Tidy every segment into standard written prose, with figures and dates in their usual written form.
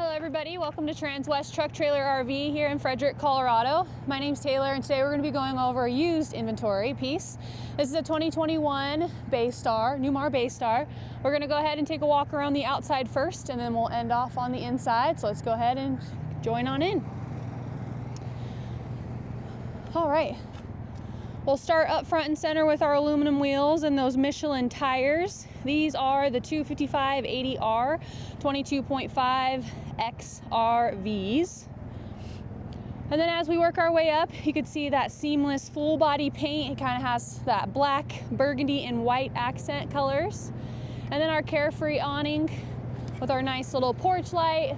Hello everybody, welcome to Transwest Truck Trailer RV here in Frederick, Colorado. My name's Taylor and today we're going to be going over a used inventory piece. This is a 2021 Baystar, Newmar Baystar. We're going to go ahead and take a walk around the outside first and then we'll end off on the inside. So let's go ahead and join on in. All right, we'll start up front and center with our aluminum wheels and those Michelin tires. These are the 255/80R 22.5 XRVs. And then as we work our way up, you can see that seamless full body paint. It kind of has that black, burgundy, and white accent colors. And then our carefree awning with our nice little porch light.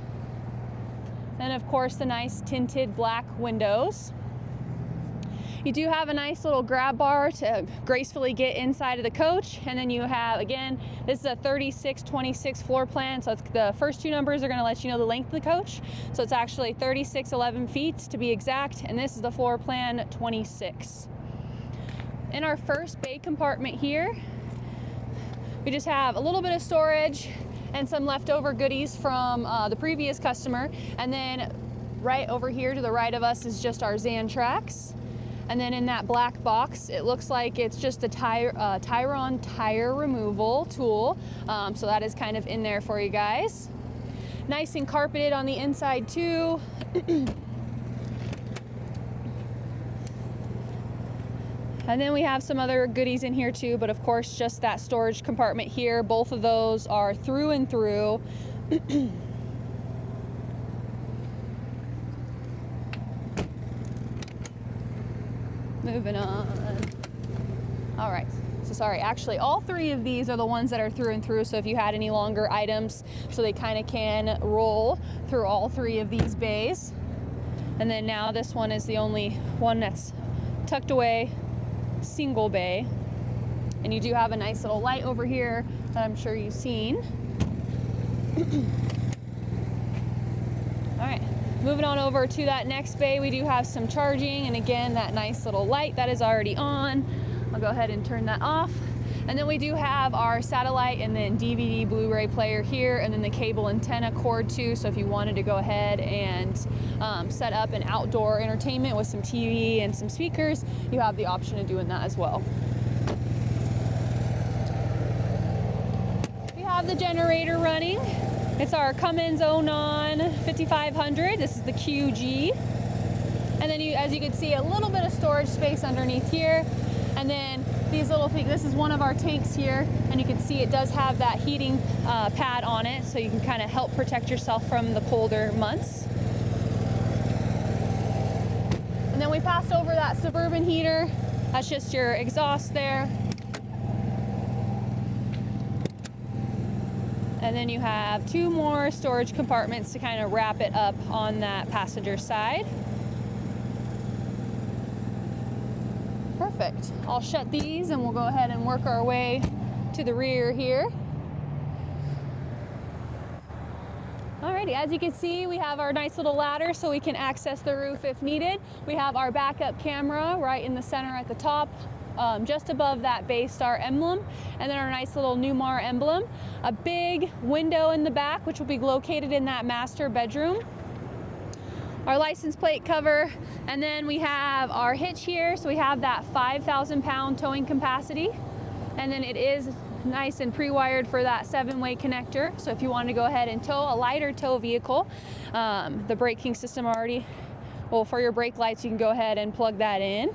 And of course the nice tinted black windows. You do have a nice little grab bar to gracefully get inside of the coach. And then you have, again, this is a 3626 floor plan. So it's the first two numbers are gonna let you know the length of the coach. So it's actually 3611 feet to be exact. And this is the floor plan 26. In our first bay compartment here, we just have a little bit of storage and some leftover goodies from the previous customer. And then right over here to the right of us is just our Zan tracks. And then in that black box, it looks like it's just a Tyron tire removal tool. So that is kind of in there for you guys. Nice and carpeted on the inside too. And then we have some other goodies in here too, but of course just that storage compartment here. Both of those are through and through. Moving on. All right, so sorry, actually all three of these are the ones that are through and through. So if you had any longer items, so they kind of can roll through all three of these bays. And then now this one is the only one that's tucked away, single bay. And you do have a nice little light over here that I'm sure you've seen. All right. Moving on over to that next bay, we do have some charging, and again, that nice little light that is already on. I'll go ahead and turn that off. And then we do have our satellite and then DVD Blu-ray player here, and then the cable antenna cord too. So if you wanted to go ahead and set up an outdoor entertainment with some TV and some speakers, you have the option of doing that as well. We have the generator running. It's our Cummins 09 5500. This is the QG. And then as you can see, a little bit of storage space underneath here. And then these little things, this is one of our tanks here. And you can see it does have that heating pad on it. So you can kind of help protect yourself from the colder months. And then we passed over that Suburban heater. That's just your exhaust there. And then you have two more storage compartments to kind of wrap it up on that passenger side. Perfect. I'll shut these and we'll go ahead and work our way to the rear here. Alrighty, as you can see, we have our nice little ladder so we can access the roof if needed. We have our backup camera right in the center at the top. Just above that Baystar emblem, and then our nice little Newmar emblem. A big window in the back, which will be located in that master bedroom. Our license plate cover, and then we have our hitch here. So we have that 5,000 pound towing capacity, and then it is nice and pre-wired for that 7-way connector. So if you want to go ahead and tow a lighter tow vehicle, the braking system already, well, for your brake lights, you can go ahead and plug that in.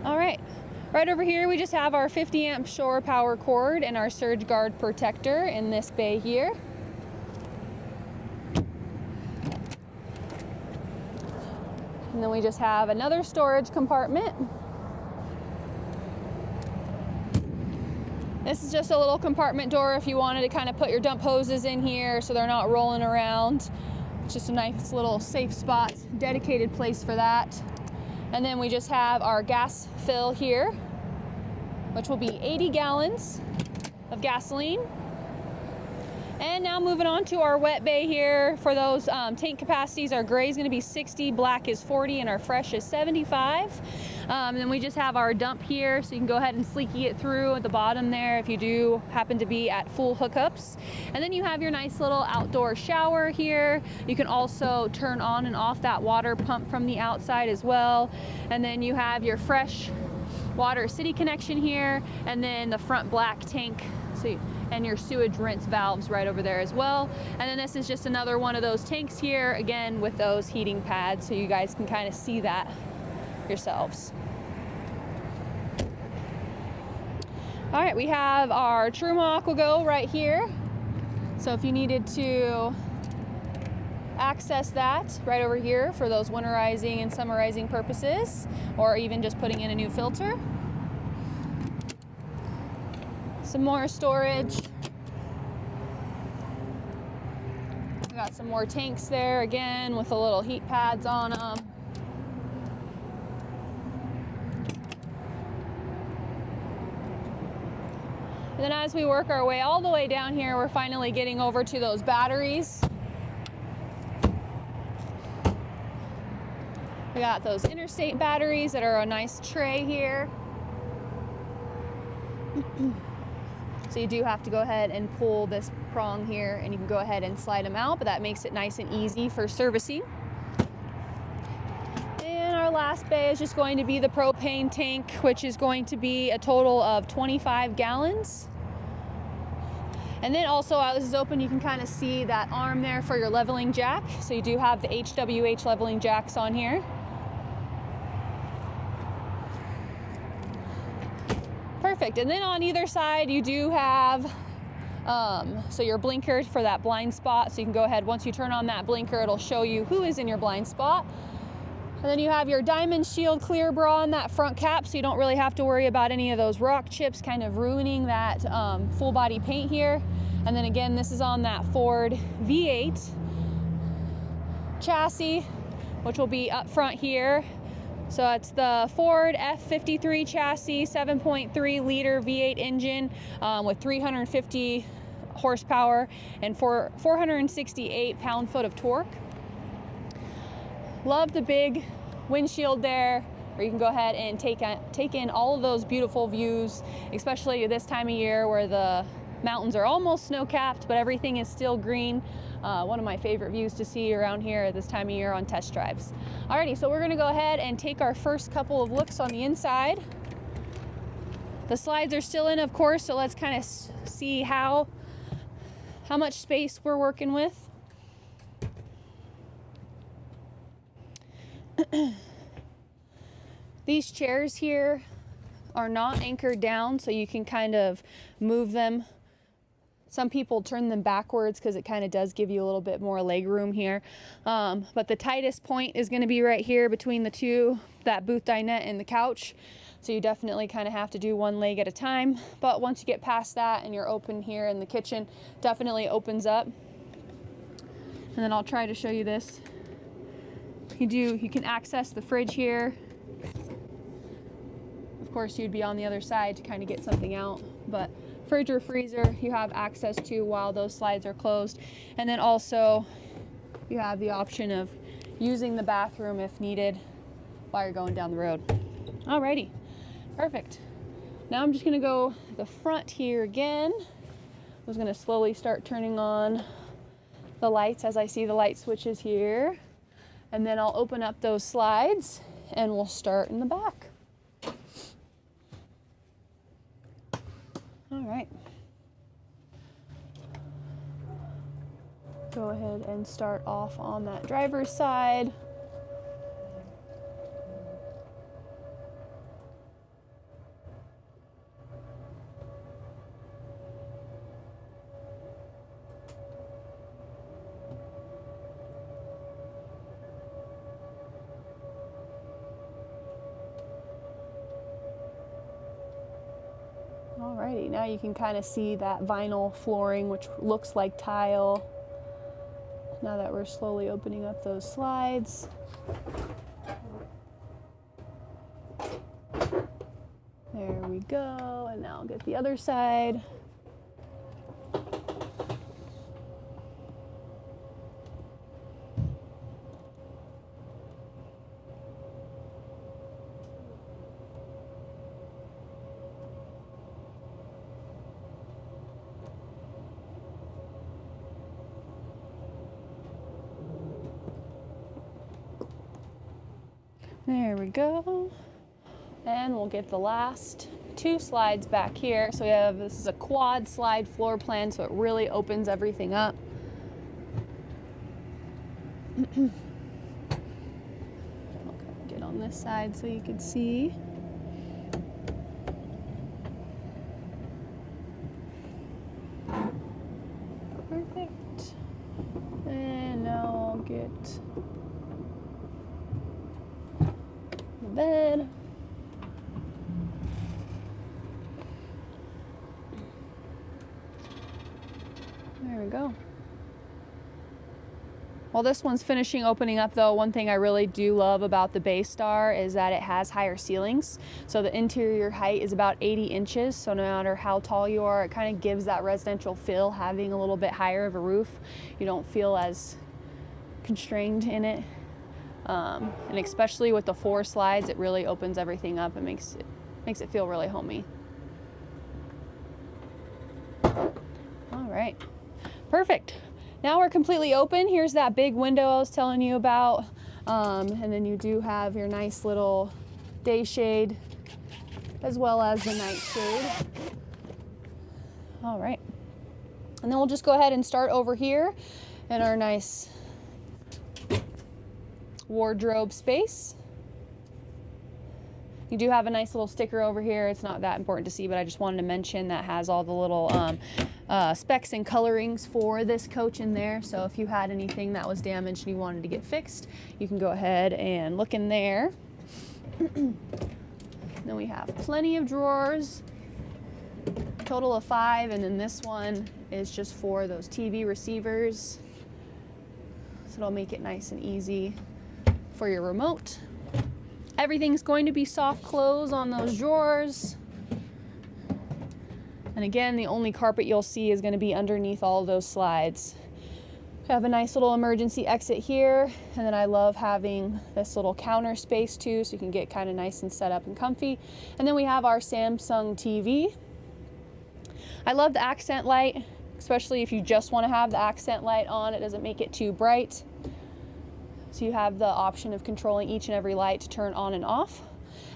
All right, right over here we just have our 50 amp shore power cord and our surge guard protector in this bay here. And then we just have another storage compartment. This is just a little compartment door if you wanted to kind of put your dump hoses in here so they're not rolling around. It's just a nice little safe spot, dedicated place for that. And then we just have our gas fill here, which will be 80 gallons of gasoline. And now moving on to our wet bay here for those tank capacities. Our gray is going to be 60, black is 40, and our fresh is 75. And then we just have our dump here, so you can go ahead and sleeky it through at the bottom there if you do happen to be at full hookups. And then you have your nice little outdoor shower here. You can also turn on and off that water pump from the outside as well. And then you have your fresh water city connection here, and then the front black tank, and your sewage rinse valves right over there as well. And then this is just another one of those tanks here, again with those heating pads, so you guys can kind of see that yourselves. All right, we have our Truma AquaGo right here. So if you needed to access that right over here for those winterizing and summerizing purposes, or even just putting in a new filter. Some more storage. We got some more tanks there again with the little heat pads on them. And then as we work our way all the way down here, we're finally getting over to those batteries. We got those interstate batteries that are a nice tray here. So you do have to go ahead and pull this prong here, and you can go ahead and slide them out, but that makes it nice and easy for servicing. And our last bay is just going to be the propane tank, which is going to be a total of 25 gallons. And then also, while this is open, you can kind of see that arm there for your leveling jack. So you do have the HWH leveling jacks on here. Perfect. And then on either side you do have so your blinker for that blind spot, so you can go ahead, once you turn on that blinker, it'll show you who is in your blind spot. And then you have your diamond shield clear bra on that front cap, so you don't really have to worry about any of those rock chips kind of ruining that full body paint here. And then again, this is on that Ford V8 chassis, which will be up front here. So it's the Ford F53 chassis, 7.3 liter V8 engine with 350 horsepower and 468 pound-foot of torque. Love the big windshield there, where you can go ahead and take in all of those beautiful views, especially this time of year where the mountains are almost snow-capped, but everything is still green. One of my favorite views to see around here at this time of year on test drives. Alrighty, so we're gonna go ahead and take our first couple of looks on the inside. The slides are still in, of course, so let's kind of see how much space we're working with. These chairs here are not anchored down, so you can kind of move them. Some people turn them backwards because it kind of does give you a little bit more leg room here. But the tightest point is going to be right here between the two, that booth dinette and the couch. So you definitely kind of have to do one leg at a time. But once you get past that and you're open here in the kitchen, definitely opens up. And then I'll try to show you this. You can access the fridge here. Of course, you'd be on the other side to kind of get something out, but fridge or freezer you have access to while those slides are closed. And then also you have the option of using the bathroom if needed while you're going down the road. Alrighty, perfect. Now I'm just gonna go the front here again. I was gonna slowly start turning on the lights as I see the light switches here. And then I'll open up those slides and we'll start in the back. All right. Go ahead and start off on that driver's side. Alrighty, now you can kind of see that vinyl flooring, which looks like tile. Now that we're slowly opening up those slides. There we go, and now I'll get the other side. There we go. And we'll get the last 2 slides back here. So we have, this is a quad slide floor plan, so it really opens everything up. I'll get on this side so you can see. Perfect. And now I'll get the bed. There we go. While this one's finishing opening up though, one thing I really do love about the Baystar is that it has higher ceilings. So the interior height is about 80 inches. So no matter how tall you are, it kind of gives that residential feel having a little bit higher of a roof. You don't feel as constrained in it. And especially with the 4 slides, it really opens everything up and makes it feel really homey. All right, perfect. Now we're completely open. Here's that big window I was telling you about. And then you do have your nice little day shade as well as the night shade. All right. And then we'll just go ahead and start over here in our nice wardrobe space. You do have a nice little sticker over here. It's not that important to see, but I just wanted to mention that has all the little specs and colorings for this coach in there. So if you had anything that was damaged and you wanted to get fixed, you can go ahead and look in there. Then we have plenty of drawers, total of 5, and then this one is just for those TV receivers. So it'll make it nice and easy for your remote. Everything's going to be soft close on those drawers. And again, the only carpet you'll see is going to be underneath all of those slides. We have a nice little emergency exit here, and then I love having this little counter space too, so you can get kind of nice and set up and comfy. And then we have our Samsung TV. I love the accent light, especially if you just want to have the accent light on. It doesn't make it too bright. So you have the option of controlling each and every light to turn on and off.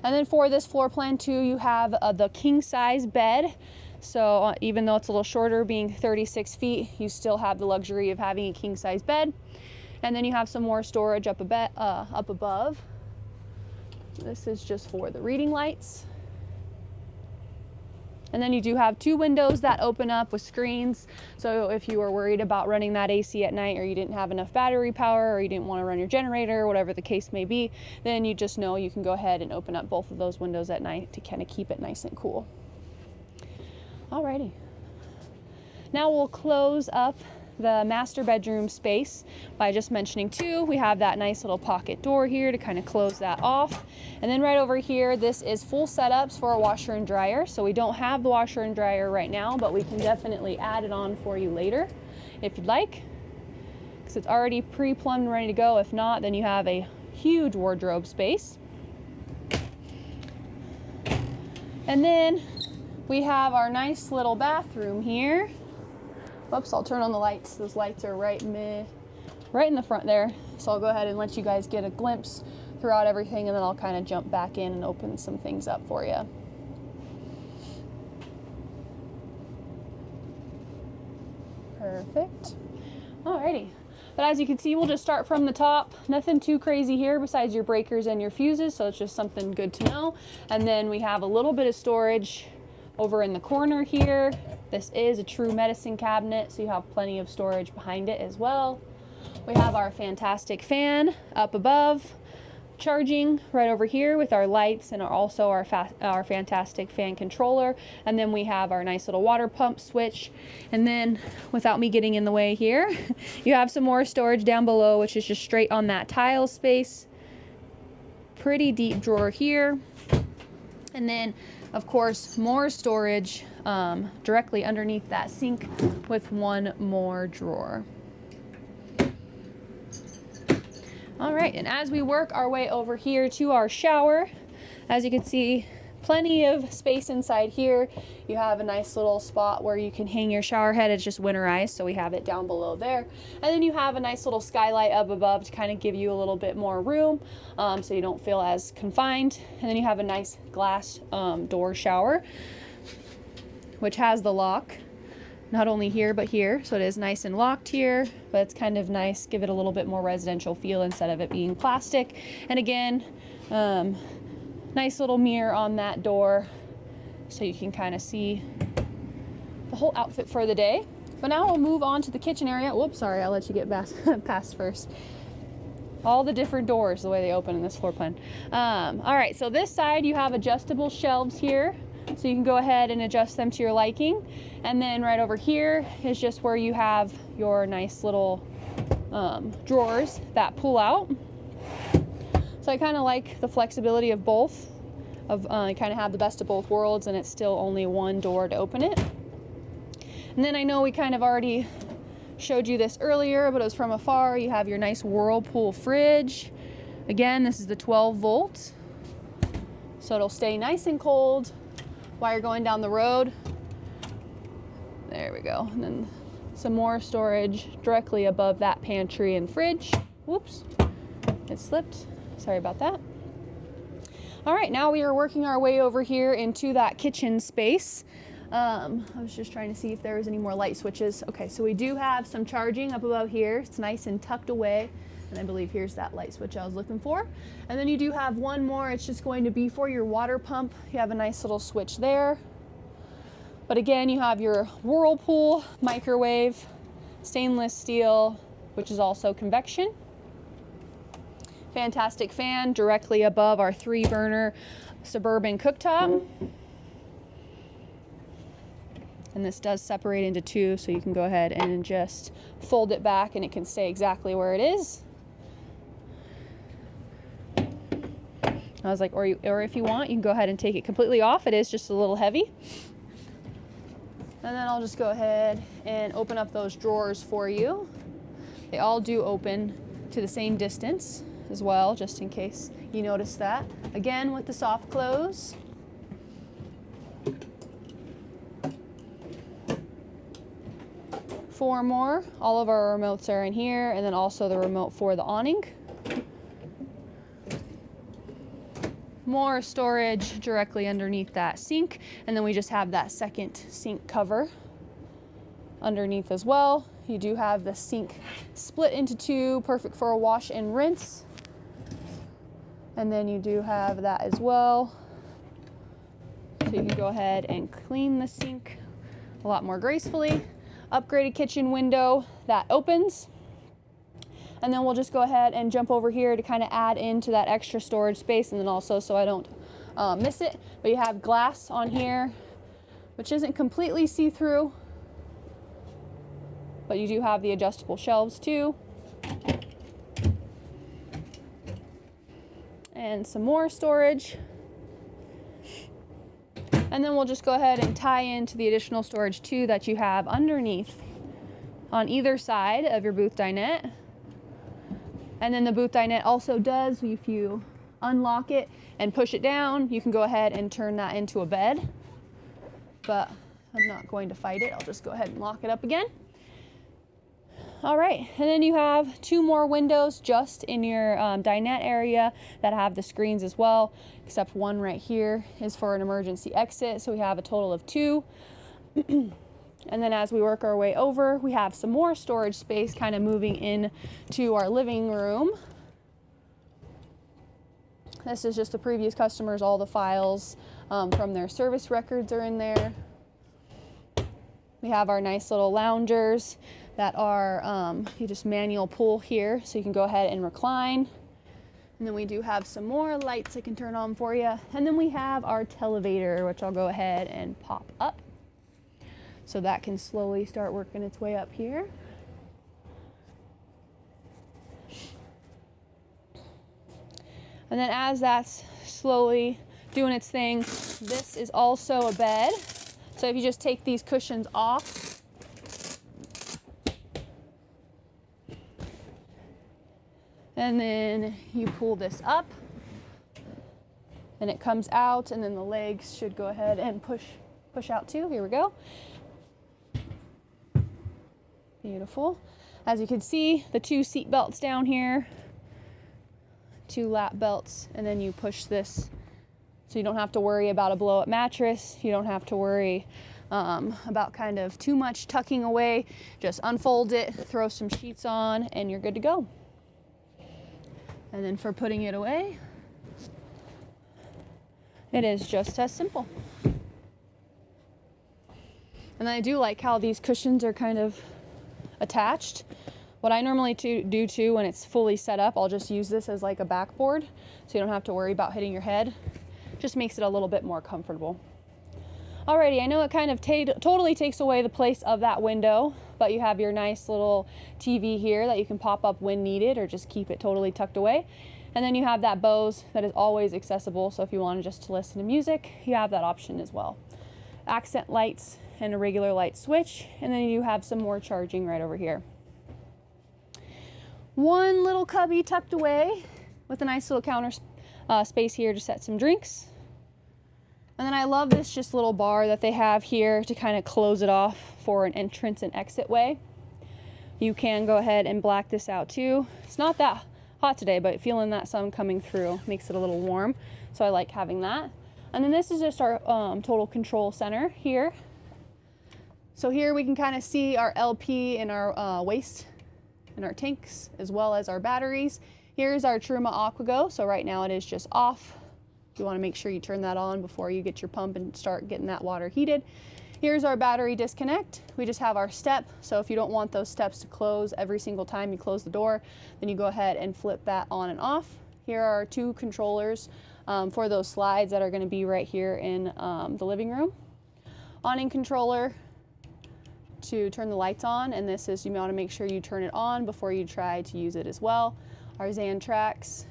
And then for this floor plan too, you have the king size bed. So even though it's a little shorter, being 36 feet, you still have the luxury of having a king size bed. And then you have some more storage up above. This is just for the reading lights. And then you do have 2 windows that open up with screens. So if you were worried about running that AC at night, or you didn't have enough battery power, or you didn't want to run your generator, whatever the case may be, then you just know you can go ahead and open up both of those windows at night to kind of keep it nice and cool. Alrighty. Now we'll close up the master bedroom space by just mentioning too, we have that nice little pocket door here to kind of close that off. And then right over here, this is full setups for a washer and dryer. So we don't have the washer and dryer right now, but we can definitely add it on for you later if you'd like, because it's already pre-plumbed and ready to go. If not, then you have a huge wardrobe space. And then we have our nice little bathroom here. Oops, I'll turn on the lights. Those lights are right in the front there. So I'll go ahead and let you guys get a glimpse throughout everything, and then I'll kind of jump back in and open some things up for you. Perfect. Alrighty. But as you can see, we'll just start from the top. Nothing too crazy here besides your breakers and your fuses, so it's just something good to know. And then we have a little bit of storage over in the corner here. This is a true medicine cabinet, so you have plenty of storage behind it as well. We have our fantastic fan up above, charging right over here with our lights, and also our fantastic fan controller. And then we have our nice little water pump switch. And then, without me getting in the way here, you have some more storage down below, which is just straight on that tile space. Pretty deep drawer here. And then, of course, more storage directly underneath that sink with one more drawer. All right, and as we work our way over here to our shower, as you can see, plenty of space inside here. You have a nice little spot where you can hang your shower head. It's just winterized, so we have it down below there. And then you have a nice little skylight up above to kind of give you a little bit more room, so you don't feel as confined. And then you have a nice glass door shower, which has the lock, not only here but here, so it is nice and locked here, but it's kind of nice, give it a little bit more residential feel instead of it being plastic. And again, nice little mirror on that door so you can kind of see the whole outfit for the day. But now we'll move on to the kitchen area. Whoops, sorry, I'll let you get past first. All the different doors, the way they open in this floor plan. All right, so this side you have adjustable shelves here, so you can go ahead and adjust them to your liking. And then right over here is just where you have your nice little drawers that pull out. So I kind of like the flexibility of both, kind of have the best of both worlds, and it's still only one door to open it. And then I know we kind of already showed you this earlier, but it was from afar. You have your nice Whirlpool fridge. Again, this is the 12 volt, so it'll stay nice and cold while you're going down the road. There we go. And then some more storage directly above that pantry and fridge. Whoops, it slipped. Sorry about that. All right, now we are working our way over here into that kitchen space. I was just trying to see if there was any more light switches. Okay, so we do have some charging up above here. It's nice and tucked away. And I believe here's that light switch I was looking for. And then you do have one more. It's just going to be for your water pump. You have a nice little switch there. But again, you have your Whirlpool microwave, stainless steel, which is also convection. Fantastic fan directly above our 3-burner Suburban cooktop. And this does separate into 2, so you can go ahead and just fold it back and it can stay exactly where it is. I was like, or if you want, you can go ahead and take it completely off. It is just a little heavy. And then I'll just go ahead and open up those drawers for you. They all do open to the same distance as well, just in case you notice that. Again, with the soft close. Four more. All of our remotes are in here, and then also the remote for the awning. More storage directly underneath that sink, and then we just have that second sink cover underneath as well. You do have the sink split into 2, perfect for a wash and rinse. And then you do have that as well. So you can go ahead and clean the sink a lot more gracefully. Upgraded kitchen window that opens. And then we'll just go ahead and jump over here to kind of add into that extra storage space, and then also so I don't miss it. But you have glass on here, which isn't completely see-through, but you do have the adjustable shelves too. And some more storage. And then we'll just go ahead and tie into the additional storage too that you have underneath on either side of your booth dinette. And then the booth dinette also does, if you unlock it and push it down, you can go ahead and turn that into a bed. But I'm not going to fight it. I'll just go ahead and lock it up again. All right, and then you have 2 more windows just in your dinette area that have the screens as well, except one right here is for an emergency exit. So we have a total of 2. And then as we work our way over, we have some more storage space kind of moving in to our living room. This is just the previous customers, all the files from their service records are in there. We have our nice little loungers that are, you just manual pull here, so you can go ahead and recline. And then we do have some more lights I can turn on for you. And then we have our televator, which I'll go ahead and pop up. So that can slowly start working its way up here. And then as that's slowly doing its thing, this is also a bed. So if you just take these cushions off, and then you pull this up, and it comes out, and then the legs should go ahead and push out too. Here we go. Beautiful. As you can see, the 2 seat belts down here, 2 lap belts, and then you push this so you don't have to worry about a blow-up mattress. You don't have to worry about kind of too much tucking away. Just unfold it, throw some sheets on, and you're good to go. And then for putting it away, it is just as simple. And I do like how these cushions are kind of attached. What I normally do too when it's fully set up, I'll just use this as like a backboard so you don't have to worry about hitting your head. Just makes it a little bit more comfortable. Alrighty, I know it kind of totally takes away the place of that window, but you have your nice little TV here that you can pop up when needed or just keep it totally tucked away. And then you have that Bose that is always accessible, so if you wanted just to listen to music, you have that option as well. Accent lights and a regular light switch, and then you have some more charging right over here. One little cubby tucked away with a nice little counter space here to set some drinks. And then I love this just little bar that they have here to kind of close it off for an entrance and exit way. You can go ahead and black this out too. It's not that hot today, but feeling that sun coming through makes it a little warm. So I like having that. And then this is just our total control center here. So here we can kind of see our LP and our waste and our tanks, as well as our batteries. Here's our Truma AquaGo. So right now it is just off. You want to make sure you turn that on before you get your pump and start getting that water heated. Here's our battery disconnect. We just have our step. So if you don't want those steps to close every single time you close the door, then you go ahead and flip that on and off. Here are our 2 controllers for those slides that are going to be right here in the living room. Awning controller to turn the lights on, and this is, you want to make sure you turn it on before you try to use it as well. Our Zan tracks,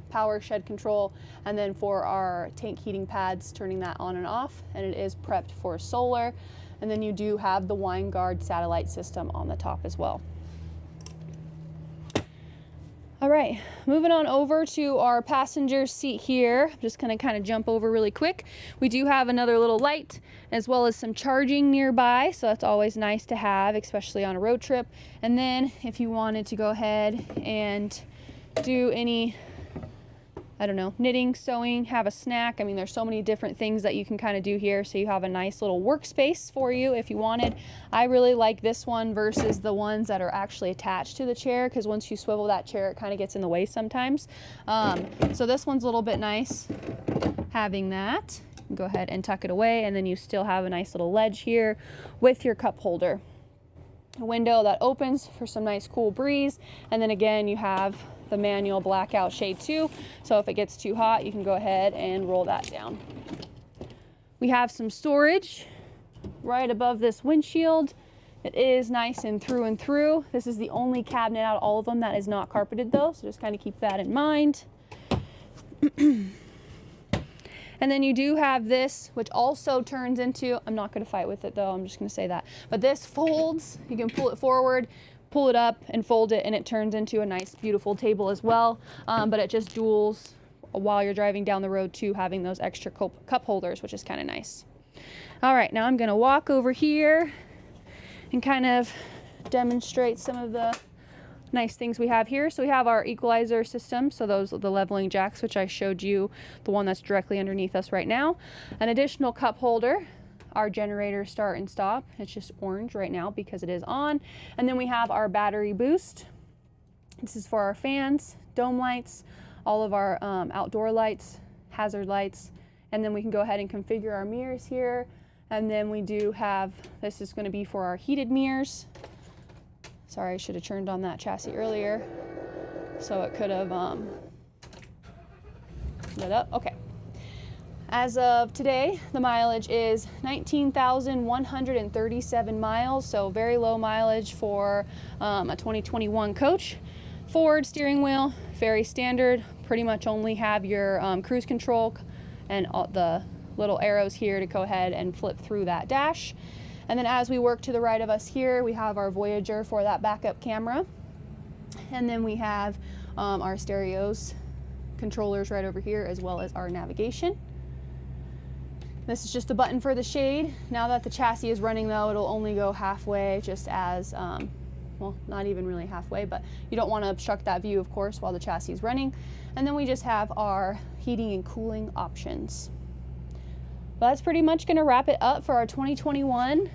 power shed control, and then for our tank heating pads, turning that on and off, and it is prepped for solar. And then you do have the Winegard satellite system on the top as well. All right, moving on over to our passenger seat here. I'm just gonna kind of jump over really quick. We do have another little light as well as some charging nearby, so that's always nice to have, especially on a road trip. And then if you wanted to go ahead and do any, I don't know, knitting, sewing, have a snack. I mean, there's so many different things that you can kind of do here. So you have a nice little workspace for you if you wanted. I really like this one versus the ones that are actually attached to the chair, because once you swivel that chair, it kind of gets in the way sometimes. So this one's a little bit nice having that. Go ahead and tuck it away, and then you still have a nice little ledge here with your cup holder. A window that opens for some nice cool breeze, and then again you have the manual blackout shade too, so if it gets too hot you can go ahead and roll that down. We have some storage right above this windshield. It is nice and through. This is the only cabinet out of all of them that is not carpeted though, so just kind of keep that in mind. And then you do have this, which also turns into, I'm not going to fight with it though, I'm just going to say that, but this folds. You can pull it forward, pull it up and fold it, and it turns into a nice beautiful table as well. But it just duals while you're driving down the road too, having those extra cup holders, which is kind of nice. All right, now I'm going to walk over here and kind of demonstrate some of the nice things we have here. So we have our equalizer system, so those are the leveling jacks, which I showed you, the one that's directly underneath us right now. An additional cup holder, our generator start and stop. It's just orange right now because it is on. And then we have our battery boost. This is for our fans, dome lights, all of our outdoor lights, hazard lights. And then we can go ahead and configure our mirrors here. And then we do have, this is going to be for our heated mirrors. Sorry, I should have turned on that chassis earlier, so it could have lit up. Okay. As of today, the mileage is 19,137 miles, so very low mileage for a 2021 coach. Forward steering wheel, very standard. Pretty much only have your cruise control and all the little arrows here to go ahead and flip through that dash. And then as we work to the right of us here, we have our Voyager for that backup camera. And then we have our stereos controllers right over here, as well as our navigation. This is just a button for the shade. Now that the chassis is running though, it'll only go halfway, just as, well, not even really halfway, but you don't want to obstruct that view, of course, while the chassis is running. And then we just have our heating and cooling options. Well, that's pretty much going to wrap it up for our 2021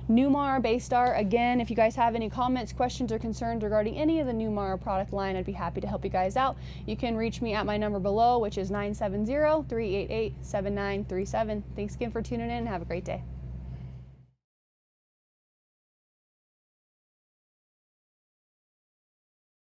Newmar Baystar. Again, if you guys have any comments, questions, or concerns regarding any of the Newmar product line, I'd be happy to help you guys out. You can reach me at my number below, which is 970-388-7937. Thanks again for tuning in and have a great day.